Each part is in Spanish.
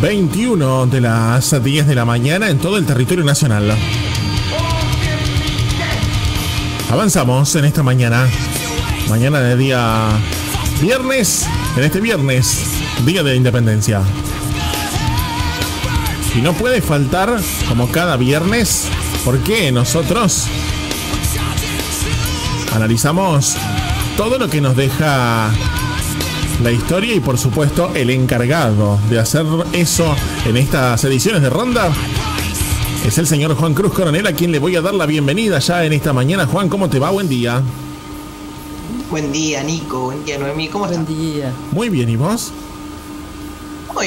21 de las 10 de la mañana en todo el territorio nacional. Avanzamos en esta mañana. Mañana de día viernes. En este viernes, día de la independencia. Y no puede faltar, como cada viernes, porque nosotros analizamos todo lo que nos deja la historia y, por supuesto, el encargado de hacer eso en estas ediciones de Ronda es el señor Juan Cruz Coronel, a quien le voy a dar la bienvenida ya en esta mañana. Juan, ¿cómo te va? Buen día. Buen día, Nico. Buen día, Noemí. ¿Cómo estás? Buen día. Muy bien, ¿y vos?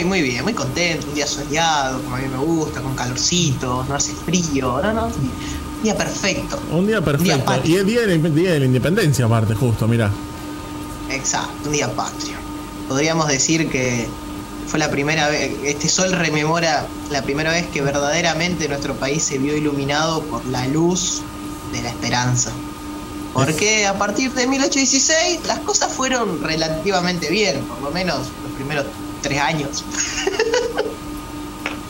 Muy bien, muy contento. Un día soleado, como a mí me gusta, con calorcito, no hace frío. No, un día perfecto. Un día perfecto. Y el día de la independencia, aparte, justo, mirá. Exacto, un día patrio. Podríamos decir que fue la primera vez, este sol rememora la primera vez que verdaderamente nuestro país se vio iluminado por la luz de la esperanza. Porque a partir de 1816 las cosas fueron relativamente bien, por lo menos los primeros 3 años.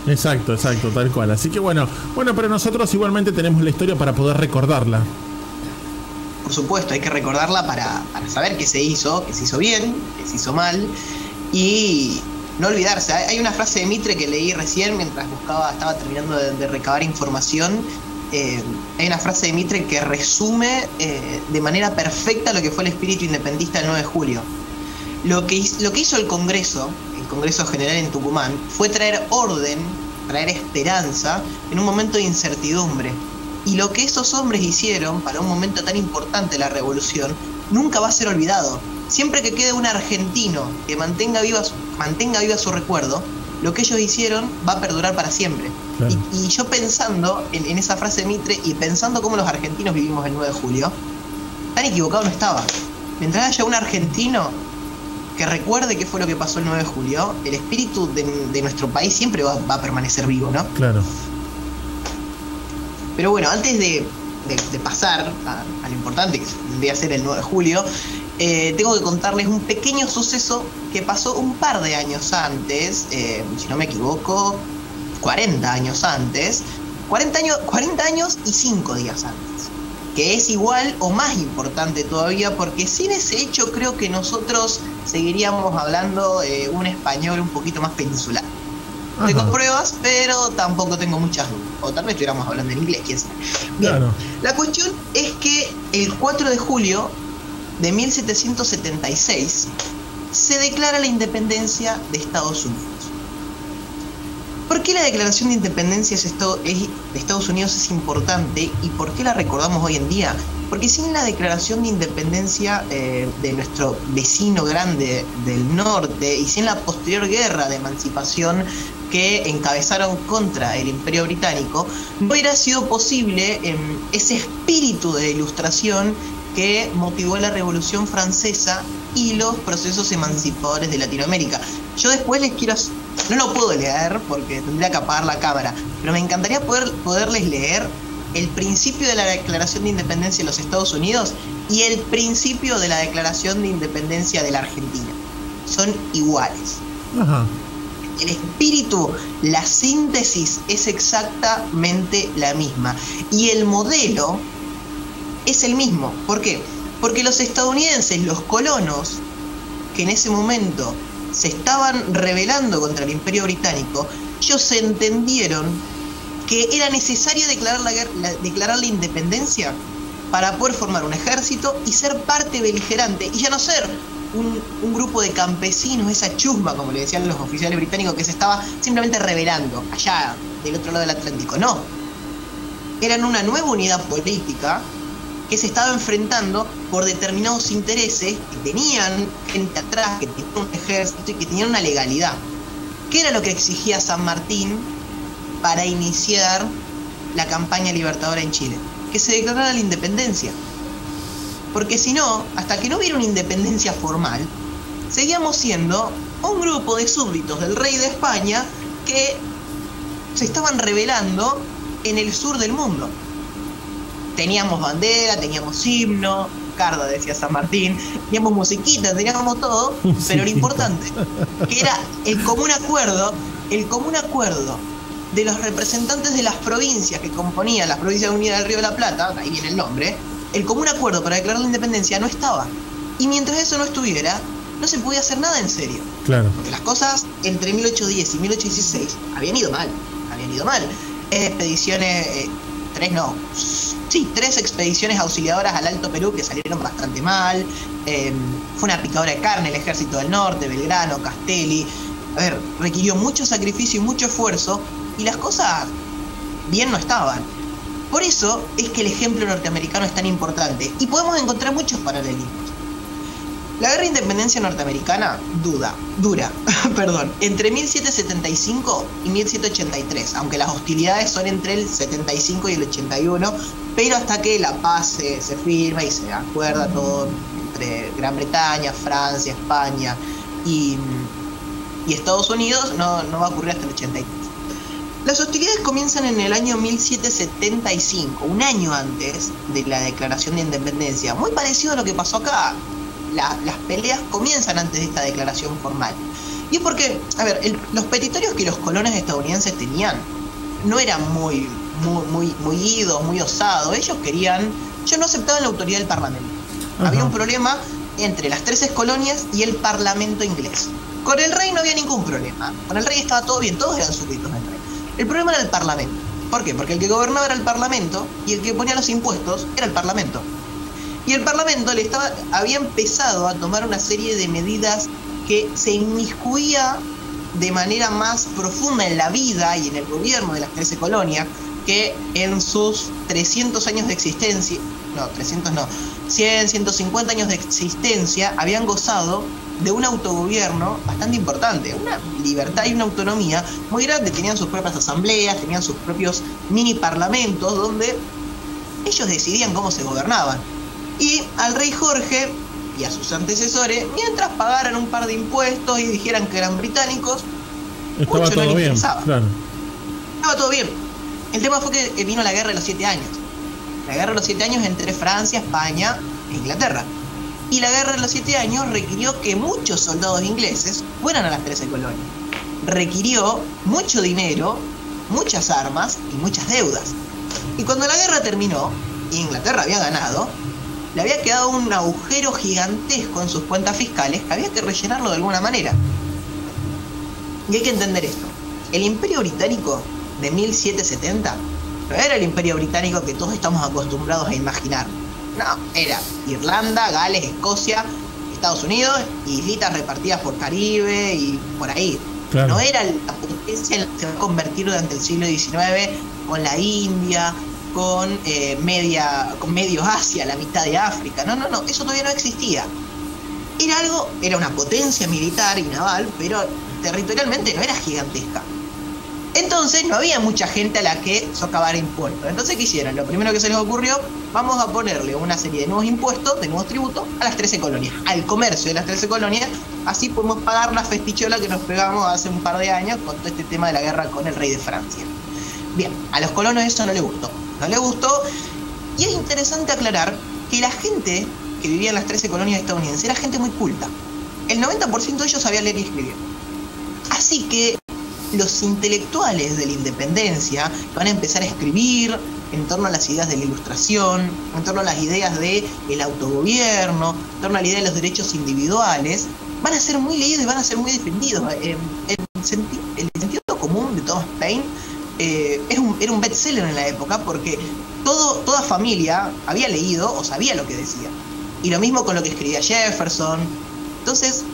Exacto, tal cual. Así que bueno, pero nosotros igualmente tenemos la historia para poder recordarla. Por supuesto, hay que recordarla para saber qué se hizo bien, qué se hizo mal y no olvidarse. Hay una frase de Mitre que leí recién mientras estaba terminando de recabar información. Hay una frase de Mitre que resume de manera perfecta lo que fue el espíritu independentista del 9 de julio. Lo que hizo el Congreso General en Tucumán, fue traer orden, traer esperanza en un momento de incertidumbre. Y lo que esos hombres hicieron para un momento tan importante de la revolución nunca va a ser olvidado. Siempre que quede un argentino que mantenga viva su recuerdo, lo que ellos hicieron va a perdurar para siempre. Claro. Y yo pensando en esa frase de Mitre y pensando cómo los argentinos vivimos el 9 de julio, tan equivocado no estaba. Mientras haya un argentino que recuerde qué fue lo que pasó el 9 de julio, el espíritu de nuestro país siempre va a permanecer vivo, ¿no? Claro. Pero bueno, antes de pasar a lo importante que vendría a ser el 9 de julio, tengo que contarles un pequeño suceso que pasó un par de años antes, si no me equivoco, 40 años antes, 40 años y 5 días antes, que es igual o más importante todavía, porque sin ese hecho creo que nosotros seguiríamos hablando un español un poquito más peninsular. Ajá. Tengo pruebas, pero tampoco tengo muchas dudas. O tal vez estuviéramos hablando en inglés, quién sabe. Bien, claro. La cuestión es que el 4 de julio de 1776 se declara la independencia de Estados Unidos. ¿Por qué la declaración de independencia de Estados Unidos es importante y por qué la recordamos hoy en día? Porque sin la declaración de independencia de nuestro vecino grande del norte y sin la posterior guerra de emancipación que encabezaron contra el Imperio Británico, no hubiera sido posible ese espíritu de ilustración que motivó la Revolución Francesa y los procesos emancipadores de Latinoamérica. Yo después no lo puedo leer porque tendría que apagar la cámara, pero me encantaría poderles leer el principio de la Declaración de Independencia de los Estados Unidos y el principio de la Declaración de Independencia de la Argentina. Son iguales. Ajá. El espíritu, la síntesis es exactamente la misma. Y el modelo es el mismo. ¿Por qué? Porque los estadounidenses, los colonos, que en ese momento se estaban rebelando contra el Imperio Británico, ellos entendieron que era necesario declarar la independencia para poder formar un ejército y ser parte beligerante, y ya no ser un grupo de campesinos, esa chusma, como le decían los oficiales británicos, que se estaba simplemente rebelando allá del otro lado del Atlántico. No, eran una nueva unidad política que se estaba enfrentando por determinados intereses, que tenían gente atrás, que tenían un ejército y que tenían una legalidad. ¿Qué era lo que exigía San Martín para iniciar la campaña libertadora en Chile? Que se declarara la independencia. Porque si no, hasta que no hubiera una independencia formal, seguíamos siendo un grupo de súbditos del rey de España que se estaban rebelando en el sur del mundo. Teníamos bandera, teníamos himno, Carda decía San Martín, teníamos musiquita, teníamos todo, pero lo importante, que era el común acuerdo el común acuerdo de los representantes de las provincias que componían las Provincias Unidas del Río de la Plata, ahí viene el nombre, el común acuerdo para declarar la independencia no estaba. Y mientras eso no estuviera, no se podía hacer nada en serio. Claro. Porque las cosas entre 1810 y 1816 habían ido mal. Expediciones, tres expediciones auxiliadoras al Alto Perú que salieron bastante mal. Fue una picadora de carne el ejército del norte, Belgrano, Castelli. Requirió mucho sacrificio y mucho esfuerzo, y las cosas bien no estaban. Por eso es que el ejemplo norteamericano es tan importante, y podemos encontrar muchos paralelismos. La guerra de independencia norteamericana dura entre 1775 y 1783, aunque las hostilidades son entre el 75 y el 81, pero hasta que la paz se firma y se acuerda todo entre Gran Bretaña, Francia, España y Estados Unidos, no va a ocurrir hasta el 83. Las hostilidades comienzan en el año 1775, un año antes de la declaración de independencia, muy parecido a lo que pasó acá. Las peleas comienzan antes de esta declaración formal. Y es porque, los petitorios que los colonos estadounidenses tenían no eran muy idos, muy osados. Ellos no aceptaban la autoridad del parlamento. Ajá. Había un problema entre las 13 colonias y el parlamento inglés. Con el rey no había ningún problema. Con el rey estaba todo bien, todos eran súbditos del rey. El problema era el parlamento. ¿Por qué? Porque el que gobernaba era el parlamento y el que ponía los impuestos era el parlamento. Y el Parlamento había empezado a tomar una serie de medidas que se inmiscuía de manera más profunda en la vida y en el gobierno de las 13 colonias, que en sus 300 años de existencia, 100, 150 años de existencia, habían gozado de un autogobierno bastante importante, una libertad y una autonomía muy grande. Tenían sus propias asambleas, tenían sus propios mini parlamentos donde ellos decidían cómo se gobernaban. Y al rey Jorge y a sus antecesores, mientras pagaran un par de impuestos y dijeran que eran británicos, estaba todo bien, claro. Estaba todo bien. El tema fue que vino la guerra de los 7 años. La guerra de los 7 años entre Francia, España e Inglaterra. Y la guerra de los 7 años requirió que muchos soldados ingleses fueran a las 13 colonias. Requirió mucho dinero, muchas armas y muchas deudas. Y cuando la guerra terminó y Inglaterra había ganado, le había quedado un agujero gigantesco en sus cuentas fiscales que había que rellenarlo de alguna manera. Y hay que entender esto. El Imperio Británico de 1770 no era el Imperio Británico que todos estamos acostumbrados a imaginar. No, era Irlanda, Gales, Escocia, Estados Unidos y islitas repartidas por Caribe y por ahí. Claro. No era la potencia en la que se va a convertir durante el siglo XIX con la India, con medio Asia, la mitad de África. No, eso todavía no existía. Era una potencia militar y naval, pero territorialmente no era gigantesca. Entonces no había mucha gente a la que socavar impuestos. Entonces, ¿qué hicieron? Lo primero que se les ocurrió, vamos a ponerle una serie de nuevos impuestos, de nuevos tributos, a las 13 colonias, al comercio de las 13 colonias. Así podemos pagar la festichola que nos pegamos hace un par de años con todo este tema de la guerra con el rey de Francia. Bien, a los colonos eso no les gustó. Y es interesante aclarar que la gente que vivía en las 13 colonias estadounidenses era gente muy culta. El 90% de ellos sabía leer y escribir. Así que los intelectuales de la independencia van a empezar a escribir en torno a las ideas de la ilustración, en torno a las ideas del autogobierno, en torno a la idea de los derechos individuales, van a ser muy leídos y van a ser muy defendidos. El sentido común de Thomas Paine era un bestseller en la época porque toda familia había leído o sabía lo que decía. Y lo mismo con lo que escribía Jefferson. Entonces,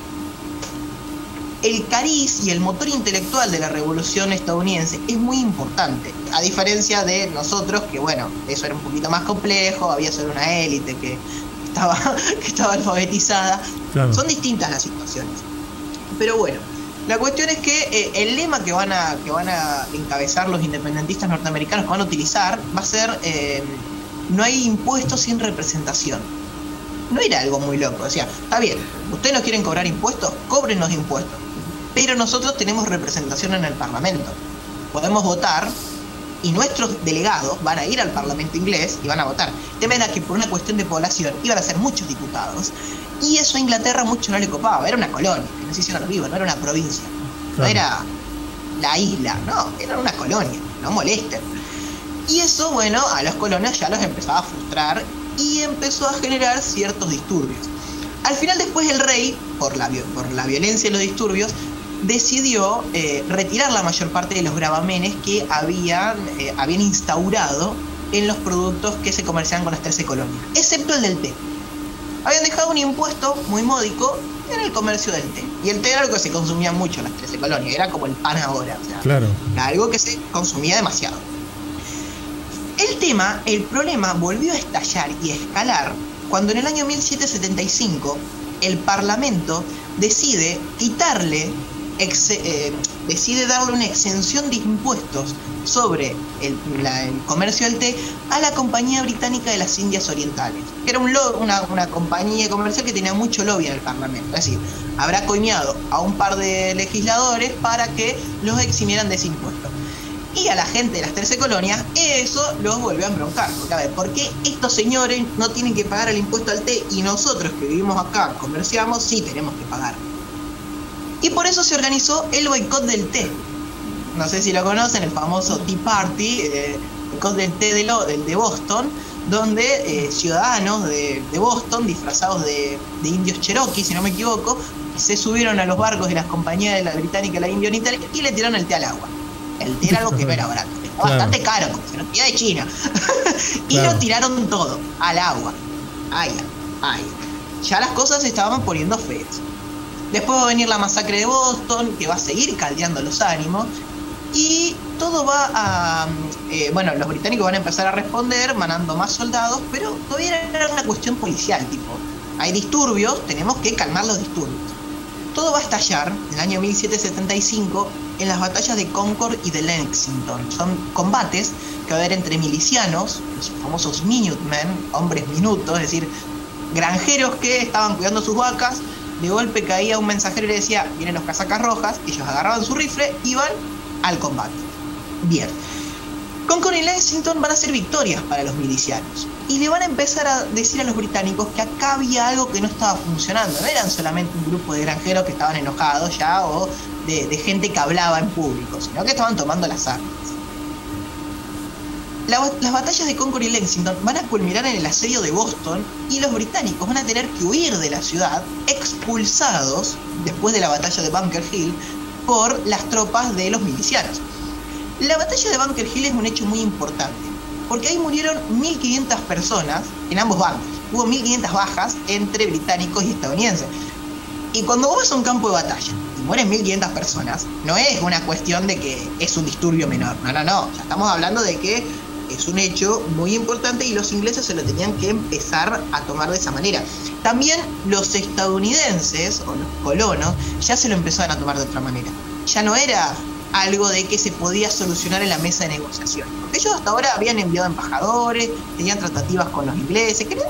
el cariz y el motor intelectual de la revolución estadounidense es muy importante, a diferencia de nosotros, que bueno, eso era un poquito más complejo, había solo una élite que estaba alfabetizada. Claro. Son distintas las situaciones. Pero bueno, la cuestión es que el lema que van a encabezar los independentistas norteamericanos, que van a utilizar, va a ser no hay impuestos sin representación. No era algo muy loco, o sea, está bien, ustedes no quieren cobrar impuestos, cóbrenos impuestos, pero nosotros tenemos representación en el Parlamento, podemos votar y nuestros delegados van a ir al Parlamento inglés y van a votar. El tema era que por una cuestión de población iban a ser muchos diputados y eso a Inglaterra mucho no le copaba, era una colonia, que no se hicieron vivos, no era una provincia, claro. la isla, no, eran una colonia, no molesten. Y eso, bueno, a los colonos ya los empezaba a frustrar y empezó a generar ciertos disturbios. Al final, después, el rey, por la violencia y los disturbios, decidió retirar la mayor parte de los gravamenes que habían instaurado en los productos que se comerciaban con las 13 colonias, excepto el del té. Habían dejado un impuesto muy módico en el comercio del té. Y el té era algo que se consumía mucho en las 13 colonias, era como el pan ahora, o sea, claro, era algo que se consumía demasiado. El problema volvió a estallar y a escalar cuando en el año 1775 el Parlamento decide darle una exención de impuestos sobre el comercio del té a la Compañía Británica de las Indias Orientales, que era una compañía comercial que tenía mucho lobby en el Parlamento. Es decir, habrá coimeado a un par de legisladores para que los eximieran de ese impuesto. Y a la gente de las 13 colonias eso los volvió a embroncar. Porque, a ver, ¿por qué estos señores no tienen que pagar el impuesto al té y nosotros que vivimos acá, comerciamos, sí tenemos que pagar? Y por eso se organizó el boicot del té. No sé si lo conocen, el famoso Tea Party, el boicot del té de Boston, donde ciudadanos de Boston, disfrazados de indios cherokee, si no me equivoco, se subieron a los barcos de las compañías de la británica y la India Oriental y le tiraron el té al agua. El té era algo que no era barato, era bastante caro, como se lo tira de China. Y lo tiraron todo al agua. Ay. Ya las cosas se estaban poniendo feas. Después va a venir la masacre de Boston, que va a seguir caldeando los ánimos. Y todo va a... los británicos van a empezar a responder, mandando más soldados, pero todavía era una cuestión policial, tipo, hay disturbios, tenemos que calmar los disturbios. Todo va a estallar en el año 1775 en las batallas de Concord y de Lexington. Son combates que va a haber entre milicianos, los famosos Minutemen, hombres minutos, es decir, granjeros que estaban cuidando sus vacas. De golpe caía un mensajero y le decía, vienen los casacas rojas, ellos agarraban su rifle y iban al combate. Bien. Concord y Lexington van a ser victorias para los milicianos y le van a empezar a decir a los británicos que acá había algo que no estaba funcionando. No eran solamente un grupo de granjeros que estaban enojados ya o de gente que hablaba en público, sino que estaban tomando las armas. Las batallas de Concord y Lexington van a culminar en el asedio de Boston y los británicos van a tener que huir de la ciudad, expulsados después de la batalla de Bunker Hill por las tropas de los milicianos. La batalla de Bunker Hill es un hecho muy importante, porque ahí murieron 1.500 personas en ambos bandos. Hubo 1.500 bajas entre británicos y estadounidenses. Y cuando vos vas a un campo de batalla y mueren 1.500 personas, no es una cuestión de que es un disturbio menor. No. Ya estamos hablando de que es un hecho muy importante y los ingleses se lo tenían que empezar a tomar de esa manera. También los estadounidenses o los colonos ya se lo empezaban a tomar de otra manera. Ya no era algo de que se podía solucionar en la mesa de negociación, porque ellos hasta ahora habían enviado embajadores, tenían tratativas con los ingleses, querían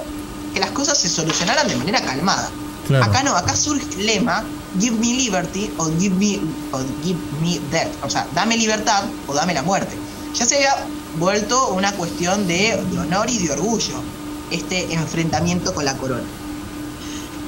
que las cosas se solucionaran de manera calmada. Claro. Acá no, acá surge el lema give me liberty o give me death, o sea, dame libertad o dame la muerte. Ya se había vuelto una cuestión de honor y de orgullo este enfrentamiento con la corona.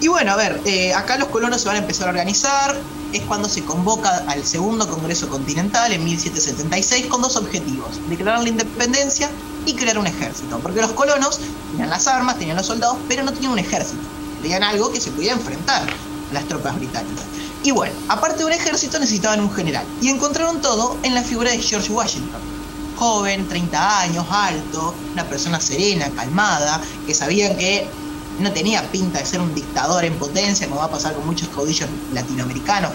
Y bueno, a ver, acá los colonos se van a empezar a organizar. Es cuando se convoca al segundo Congreso Continental en 1776 con dos objetivos: declarar la independencia y crear un ejército, porque los colonos tenían las armas, tenían los soldados, pero no tenían un ejército, tenían algo que se pudiera enfrentar a las tropas británicas. Y bueno, aparte de un ejército necesitaban un general, y encontraron todo en la figura de George Washington. Joven, 30 años, alto, una persona serena, calmada, que sabían que no tenía pinta de ser un dictador en potencia, como va a pasar con muchos caudillos latinoamericanos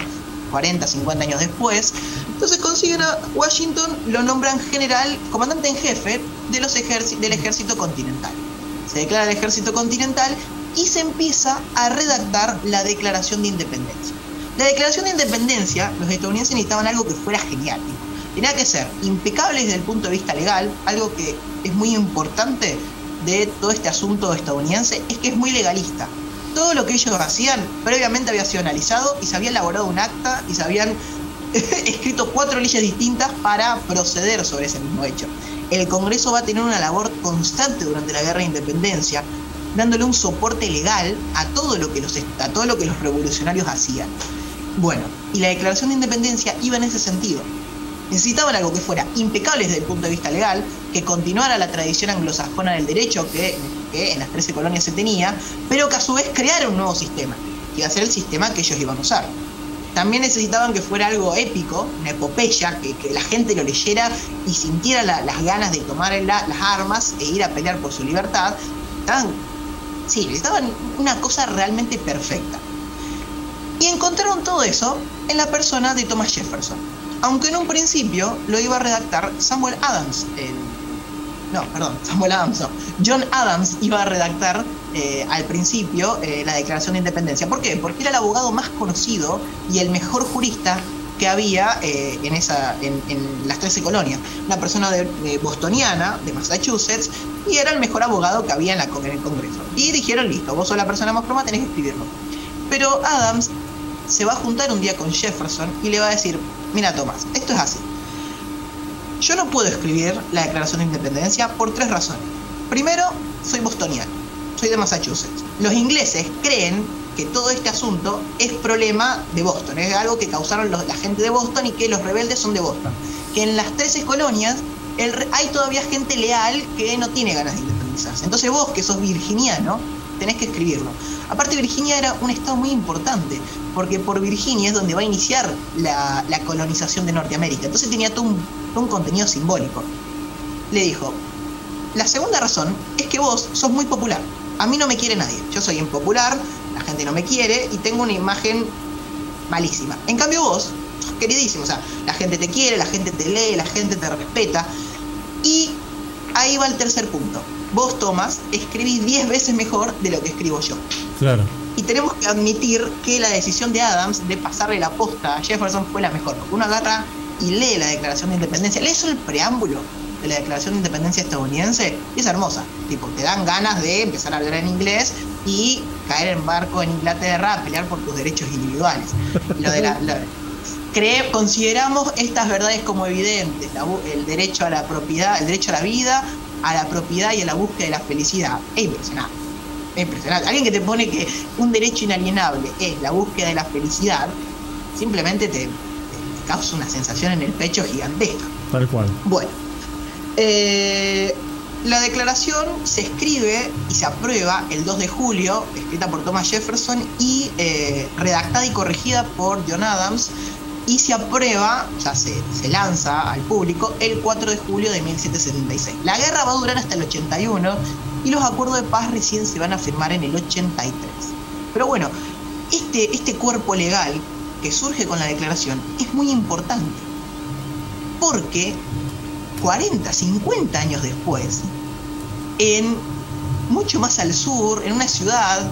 40, 50 años después. Entonces consiguen a Washington, lo nombran general, comandante en jefe del ejército continental. Se declara el ejército continental y se empieza a redactar la Declaración de Independencia. La Declaración de Independencia, los estadounidenses necesitaban algo que fuera genial. Tenía que ser impecable desde el punto de vista legal, algo que es muy importante de todo este asunto estadounidense, es que es muy legalista. Todo lo que ellos hacían previamente había sido analizado y se había elaborado un acta y se habían escrito 4 leyes distintas para proceder sobre ese mismo hecho. El Congreso va a tener una labor constante durante la Guerra de Independencia, dándole un soporte legal a todo lo que los revolucionarios hacían. Bueno, y la Declaración de Independencia iba en ese sentido. Necesitaban algo que fuera impecable desde el punto de vista legal, que continuara la tradición anglosajona del derecho que en las 13 colonias se tenía, pero que a su vez creara un nuevo sistema, que iba a ser el sistema que ellos iban a usar. También necesitaban que fuera algo épico, una epopeya, que la gente lo leyera y sintiera las ganas de tomar las armas e ir a pelear por su libertad. Necesitaban una cosa realmente perfecta. Y encontraron todo eso en la persona de Thomas Jefferson. Aunque en un principio lo iba a redactar Samuel Adams. John Adams iba a redactar al principio la Declaración de Independencia. ¿Por qué? Porque era el abogado más conocido y el mejor jurista que había en las 13 colonias. Una persona bostoniana, de Massachusetts, y era el mejor abogado que había en el Congreso. Y dijeron, listo, vos sos la persona más forma, tenés que escribirlo. Pero Adams se va a juntar un día con Jefferson y le va a decir, mira Tomás, esto es así. Yo no puedo escribir la Declaración de Independencia por 3 razones. Primero, soy bostoniano, soy de Massachusetts. Los ingleses creen que todo este asunto es problema de Boston, es algo que causaron la gente de Boston y que los rebeldes son de Boston. Que en las 13 colonias hay todavía gente leal que no tiene ganas de independizarse. Entonces vos, que sos virginiano, tenés que escribirlo. Aparte, Virginia era un estado muy importante, porque por Virginia es donde va a iniciar la colonización de Norteamérica. Entonces tenía todo un contenido simbólico. Le dijo, la segunda razón es que vos sos muy popular. A mí no me quiere nadie. Yo soy impopular, la gente no me quiere y tengo una imagen malísima. En cambio vos sos queridísimo. O sea, la gente te quiere, la gente te lee, la gente te respeta. Y ahí va el tercer punto. Vos, Tomás, escribís 10 veces mejor de lo que escribo yo. Claro. Y tenemos que admitir que la decisión de Adams de pasarle la posta a Jefferson fue la mejor. Porque uno agarra y lee la Declaración de Independencia, lee solo el preámbulo de la Declaración de Independencia estadounidense y es hermosa. Tipo, te dan ganas de empezar a hablar en inglés y caer en barco en Inglaterra a pelear por tus derechos individuales. Consideramos estas verdades como evidentes, el derecho a la propiedad, el derecho a la vida, a la propiedad y a la búsqueda de la felicidad. Es impresionante. Es impresionante. Alguien que te pone que un derecho inalienable es la búsqueda de la felicidad, simplemente te causa una sensación en el pecho gigantesca. Tal cual. Bueno, la declaración se escribe y se aprueba el 2 de julio, escrita por Thomas Jefferson y redactada y corregida por John Adams, y se aprueba, ya se lanza al público el 4 de julio de 1776. La guerra va a durar hasta el 81 y los acuerdos de paz recién se van a firmar en el 83. Pero bueno, este cuerpo legal que surge con la declaración es muy importante, porque 40, 50 años después, mucho más al sur, en una ciudad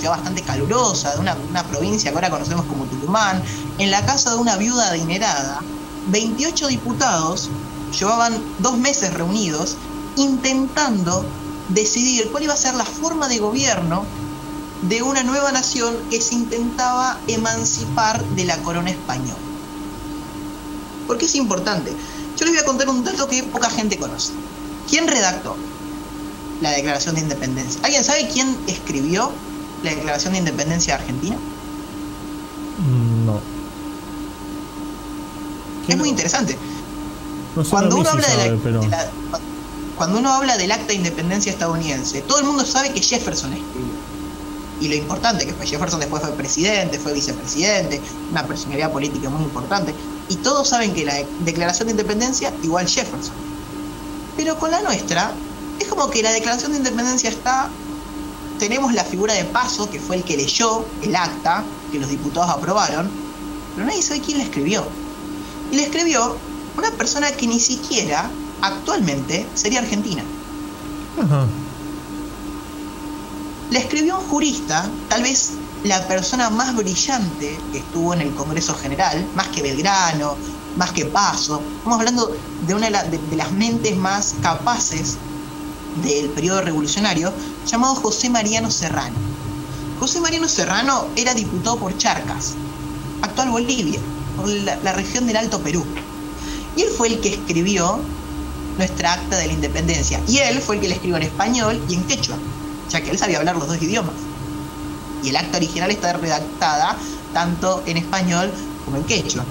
bastante calurosa, de una provincia que ahora conocemos como Tucumán, en la casa de una viuda adinerada, 28 diputados llevaban 2 meses reunidos intentando decidir cuál iba a ser la forma de gobierno de una nueva nación que se intentaba emancipar de la corona española. ¿Por qué es importante? Yo les voy a contar un dato que poca gente conoce. ¿Quién redactó la Declaración de Independencia? ¿Alguien sabe quién escribió la Declaración de Independencia de Argentina? No. Es muy interesante. No sé, Cuando uno habla pero... cuando uno habla del Acta de Independencia estadounidense, todo el mundo sabe que Jefferson escribió. Y lo importante que fue Jefferson, después fue presidente, fue vicepresidente, una personalidad política muy importante. Y todos saben que la Declaración de Independencia igual Jefferson. Pero con la nuestra, es como que la Declaración de Independencia tenemos la figura de Paso, que fue el que leyó el acta que los diputados aprobaron, pero nadie sabe quién la escribió. Y la escribió una persona que ni siquiera actualmente sería argentina. Ajá. La escribió un jurista, tal vez la persona más brillante que estuvo en el Congreso General, más que Belgrano, más que Paso. Estamos hablando de una de las mentes más capaces del periodo revolucionario, llamado José Mariano Serrano. José Mariano Serrano era diputado por Charcas, actual Bolivia, por la región del Alto Perú. Y él fue el que escribió nuestra Acta de la Independencia. Y él fue el que la escribió en español y en quechua, ya que él sabía hablar los 2 idiomas. Y el acta original está redactada tanto en español como en quechua.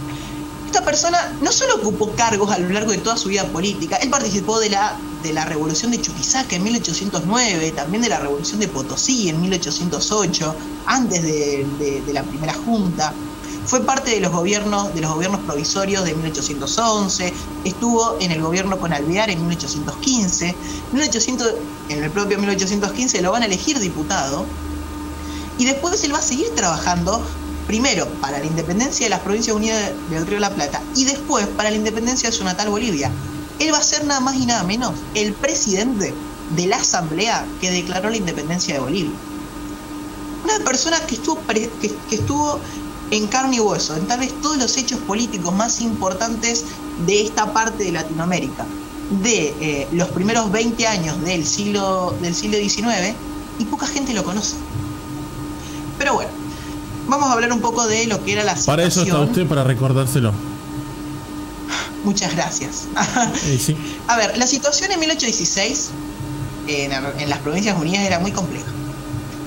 Esta persona no solo ocupó cargos a lo largo de toda su vida política, él participó de la revolución de Chuquisaca en 1809, también de la revolución de Potosí en 1808, antes de la primera junta. Fue parte de los gobiernos provisorios de 1811, estuvo en el gobierno con Alvear en 1815, en el propio 1815 lo van a elegir diputado, y después él va a seguir trabajando primero para la independencia de las Provincias Unidas del Río de la Plata y después para la independencia de su natal Bolivia. Él va a ser nada más y nada menos el presidente de la asamblea que declaró la independencia de Bolivia. Una persona que estuvo en carne y hueso, en tal vez todos los hechos políticos más importantes de esta parte de Latinoamérica, de los primeros 20 años del siglo XIX, y poca gente lo conoce. Pero bueno, vamos a hablar un poco de lo que era la situación. Para eso está usted, para recordárselo. Muchas gracias. Sí. A ver, la situación en 1816 en las Provincias Unidas era muy compleja.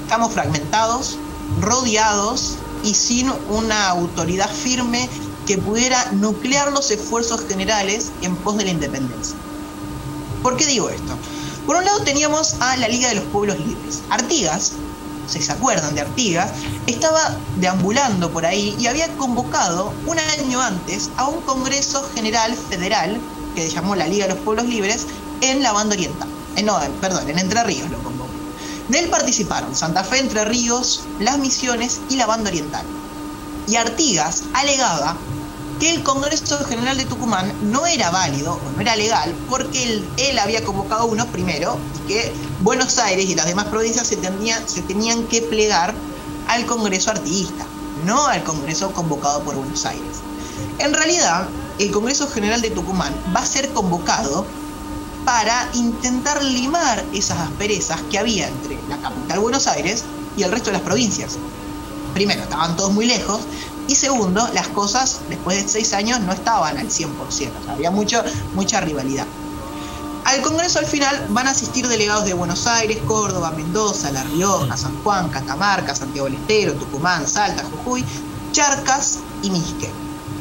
Estamos fragmentados, rodeados y sin una autoridad firme que pudiera nuclear los esfuerzos generales en pos de la independencia. ¿Por qué digo esto? Por un lado teníamos a la Liga de los Pueblos Libres. Artigas, si se acuerdan de Artigas, estaba deambulando por ahí y había convocado un año antes a un Congreso General Federal que se llamó la Liga de los Pueblos Libres en la Banda Oriental. En Entre Ríos lo convocó. De él participaron Santa Fe, Entre Ríos, Las Misiones y la Banda Oriental. Y Artigas alegaba que el Congreso General de Tucumán no era válido o no era legal porque él había convocado uno primero y que Buenos Aires y las demás provincias se tenían que plegar al Congreso artiguista, no al Congreso convocado por Buenos Aires. En realidad, el Congreso General de Tucumán va a ser convocado para intentar limar esas asperezas que había entre la capital Buenos Aires y el resto de las provincias. Primero, estaban todos muy lejos, y segundo, las cosas después de 6 años no estaban al 100%, o sea, había mucha rivalidad. Al Congreso al final van a asistir delegados de Buenos Aires, Córdoba, Mendoza, La Rioja, San Juan, Catamarca, Santiago del Estero, Tucumán, Salta, Jujuy, Charcas y Misque.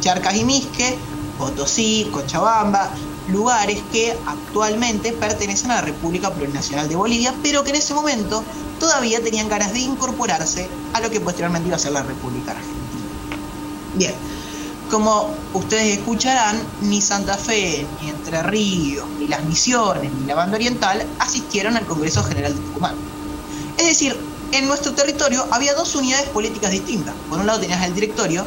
Charcas y Misque, Potosí, Cochabamba, lugares que actualmente pertenecen a la República Plurinacional de Bolivia, pero que en ese momento todavía tenían ganas de incorporarse a lo que posteriormente iba a ser la República Argentina. Bien, como ustedes escucharán, ni Santa Fe, ni Entre Ríos, ni Las Misiones, ni la Banda Oriental asistieron al Congreso General de Tucumán. Es decir, en nuestro territorio había dos unidades políticas distintas. Por un lado tenías el directorio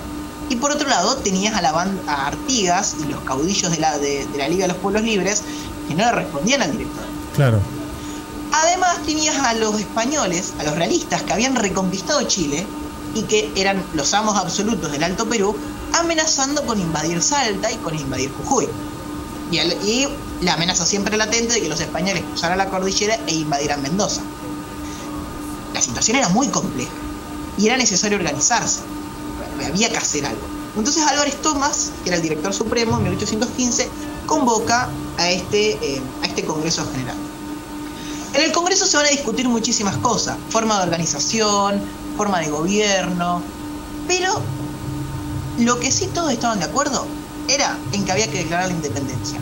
y por otro lado tenías a Artigas y los caudillos de la Liga de los Pueblos Libres que no le respondían al directorio. Claro. Además tenías a los españoles, a los realistas que habían reconquistado Chile y que eran los amos absolutos del Alto Perú, amenazando con invadir Salta y con invadir Jujuy. Y la amenaza siempre latente de que los españoles cruzaran la cordillera e invadieran Mendoza. La situación era muy compleja y era necesario organizarse. Había que hacer algo. Entonces Álvarez Tomás, que era el director supremo en 1815, convoca a este Congreso General. En el Congreso se van a discutir muchísimas cosas, forma de organización, forma de gobierno, pero lo que sí todos estaban de acuerdo era en que había que declarar la independencia.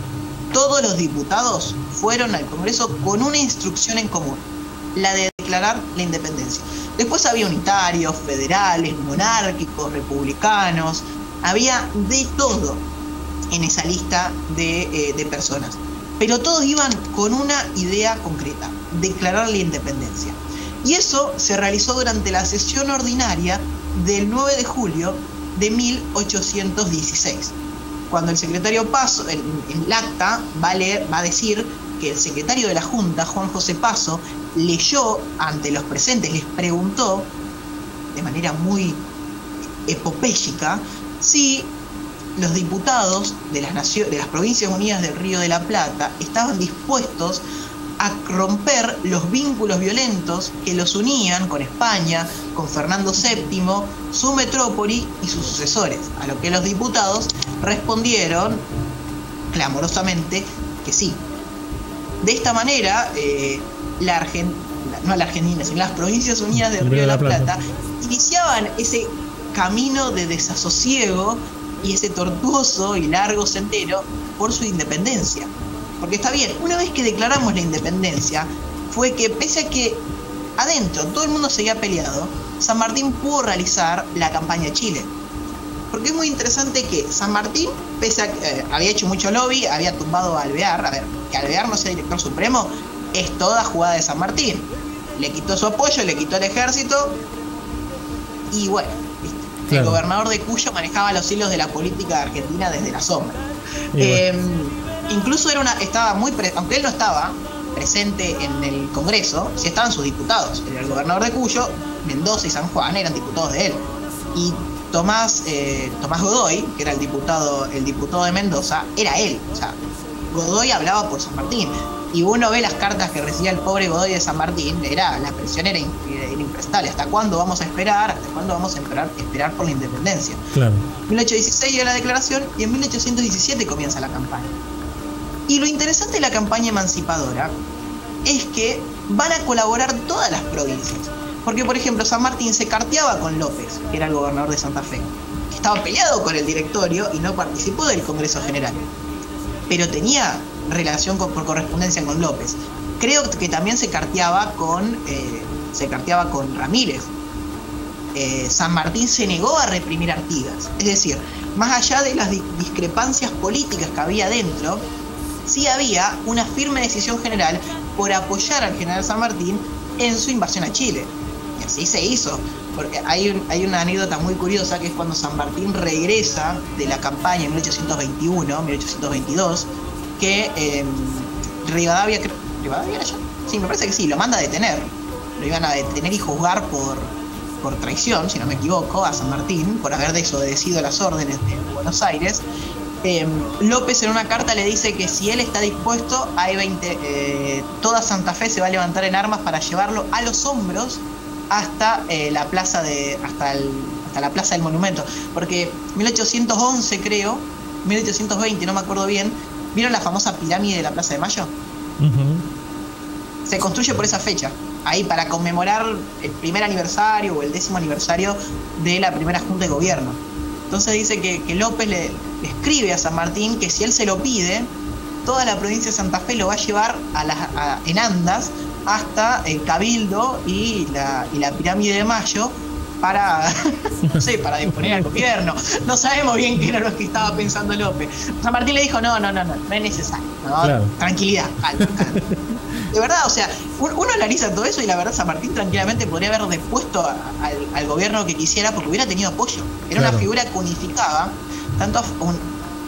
Todos los diputados fueron al Congreso con una instrucción en común, la de declarar la independencia. Después había unitarios, federales, monárquicos, republicanos, había de todo en esa lista de personas. Pero todos iban con una idea concreta, declarar la independencia. Y eso se realizó durante la sesión ordinaria del 9 de julio de 1816, cuando el secretario Paso, en el acta, va a decir que el secretario de la Junta, Juan José Paso, leyó ante los presentes, les preguntó de manera muy epopéyica si los diputados de las Provincias Unidas del Río de la Plata estaban dispuestos a romper los vínculos violentos que los unían con España, con Fernando VII, su metrópoli y sus sucesores, a lo que los diputados respondieron clamorosamente que sí. De esta manera, las Provincias Unidas del Río de la Plata iniciaban ese camino de desasosiego y ese tortuoso y largo sendero por su independencia. Porque está bien, una vez que declaramos la independencia, fue que pese a que adentro todo el mundo se había peleado, San Martín pudo realizar la campaña de Chile. Porque es muy interesante que San Martín, pese a que había hecho mucho lobby, había tumbado a Alvear. A ver, que Alvear no sea director supremo es toda jugada de San Martín. Le quitó su apoyo, le quitó el ejército y bueno, ¿viste? Claro. El gobernador de Cuyo manejaba los hilos de la política argentina desde la sombra. Incluso estaba aunque él no estaba presente en el Congreso, sí estaban sus diputados. El gobernador de Cuyo, Mendoza y San Juan eran diputados de él. Y Tomás Godoy, que era el diputado de Mendoza, era él. O sea, Godoy hablaba por San Martín. Y uno ve las cartas que recibía el pobre Godoy de San Martín, la presión era imprestable. ¿Hasta cuándo vamos a esperar? ¿Hasta cuándo vamos a esperar por la independencia? Claro. En 1816 llega la declaración y en 1817 comienza la campaña. Y lo interesante de la campaña emancipadora es que van a colaborar todas las provincias. Porque, por ejemplo, San Martín se carteaba con López, que era el gobernador de Santa Fe, que estaba peleado con el directorio y no participó del Congreso General, pero tenía relación por correspondencia con López. Creo que también se carteaba con Ramírez. San Martín se negó a reprimir a Artigas. Es decir, más allá de las discrepancias políticas que había dentro, sí había una firme decisión general por apoyar al general San Martín en su invasión a Chile. Y así se hizo, porque hay una anécdota muy curiosa, que es cuando San Martín regresa de la campaña en 1822, que Rivadavia era allá, sí, me parece que sí, lo manda a detener, lo iban a detener y juzgar por traición, si no me equivoco, a San Martín, por haber desobedecido las órdenes de Buenos Aires. López en una carta le dice que si él está dispuesto, toda Santa Fe se va a levantar en armas para llevarlo a los hombros hasta la plaza del monumento, porque 1811 creo, 1820, no me acuerdo bien, ¿vieron la famosa pirámide de la Plaza de Mayo? Se construye por esa fecha, ahí para conmemorar el primer aniversario o el 10º aniversario de la primera Junta de Gobierno. Entonces dice que López le escribe a San Martín que si él se lo pide, toda la provincia de Santa Fe lo va a llevar en andas hasta el Cabildo y la pirámide de Mayo para, no sé, para disponer al gobierno. No sabemos bien qué era lo que estaba pensando López. San Martín le dijo, no es necesario, ¿no? Claro. Tranquilidad, calma. De verdad, o sea, uno analiza todo eso y la verdad San Martín tranquilamente podría haber depuesto al gobierno que quisiera porque hubiera tenido apoyo. Era una figura que unificaba tanto a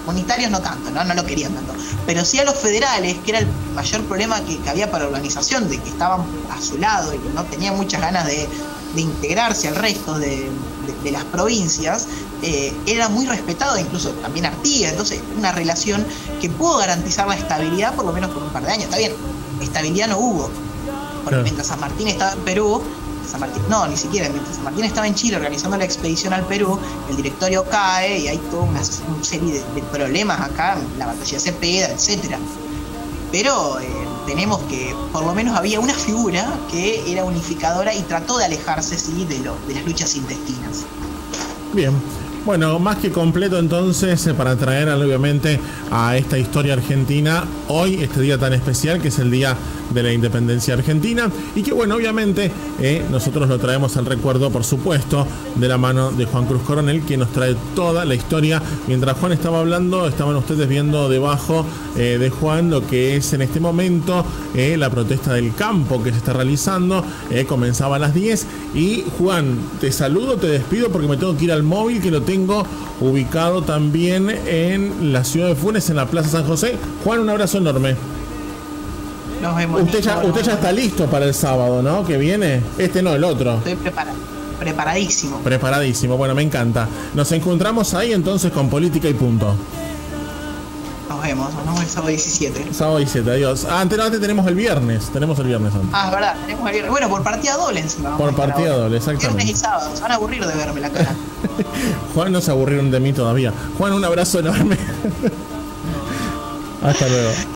unitarios, no tanto, ¿no? No lo querían tanto, pero sí a los federales, que era el mayor problema que había para la organización, de que estaban a su lado y que no tenían muchas ganas de integrarse al resto de las provincias. Era muy respetado, incluso también Artigas. Entonces una relación que pudo garantizar la estabilidad por lo menos por un par de años. Está bien, estabilidad no hubo, porque mientras San Martín estaba en Perú, ni siquiera, mientras San Martín estaba en Chile organizando la expedición al Perú, el directorio cae y hay toda una serie de problemas acá, la batalla de Cepeda, etcétera. Pero tenemos que por lo menos había una figura que era unificadora y trató de alejarse, sí, de las luchas intestinas. Bien. Bueno, más que completo entonces para traer obviamente a esta historia argentina hoy, este día tan especial que es el Día de la Independencia Argentina, y que bueno, obviamente nosotros lo traemos al recuerdo, por supuesto, de la mano de Juan Cruz Coronel, que nos trae toda la historia. Mientras Juan estaba hablando, estaban ustedes viendo debajo de Juan lo que es en este momento la protesta del campo que se está realizando. Comenzaba a las 10 y Juan, te saludo, te despido porque me tengo que ir al móvil, que lo tengo ubicado también en la ciudad de Funes, en la Plaza San José. Juan, un abrazo enorme. Nos vemos. Usted ya está listo para el sábado, ¿no? Que viene. El otro. Estoy preparadísimo. Preparadísimo. Bueno, me encanta. Nos encontramos ahí entonces con Política y Punto. Nos vemos el sábado 17. Sábado 17, adiós. Antes tenemos el viernes. Tenemos el viernes antes. Es verdad, tenemos el viernes. Bueno, por partida doble encima. Por partida doble, exactamente. Viernes y sábado. Se van a aburrir de verme la cara. Juan, no se aburrieron de mí todavía. Juan, un abrazo enorme. Hasta luego.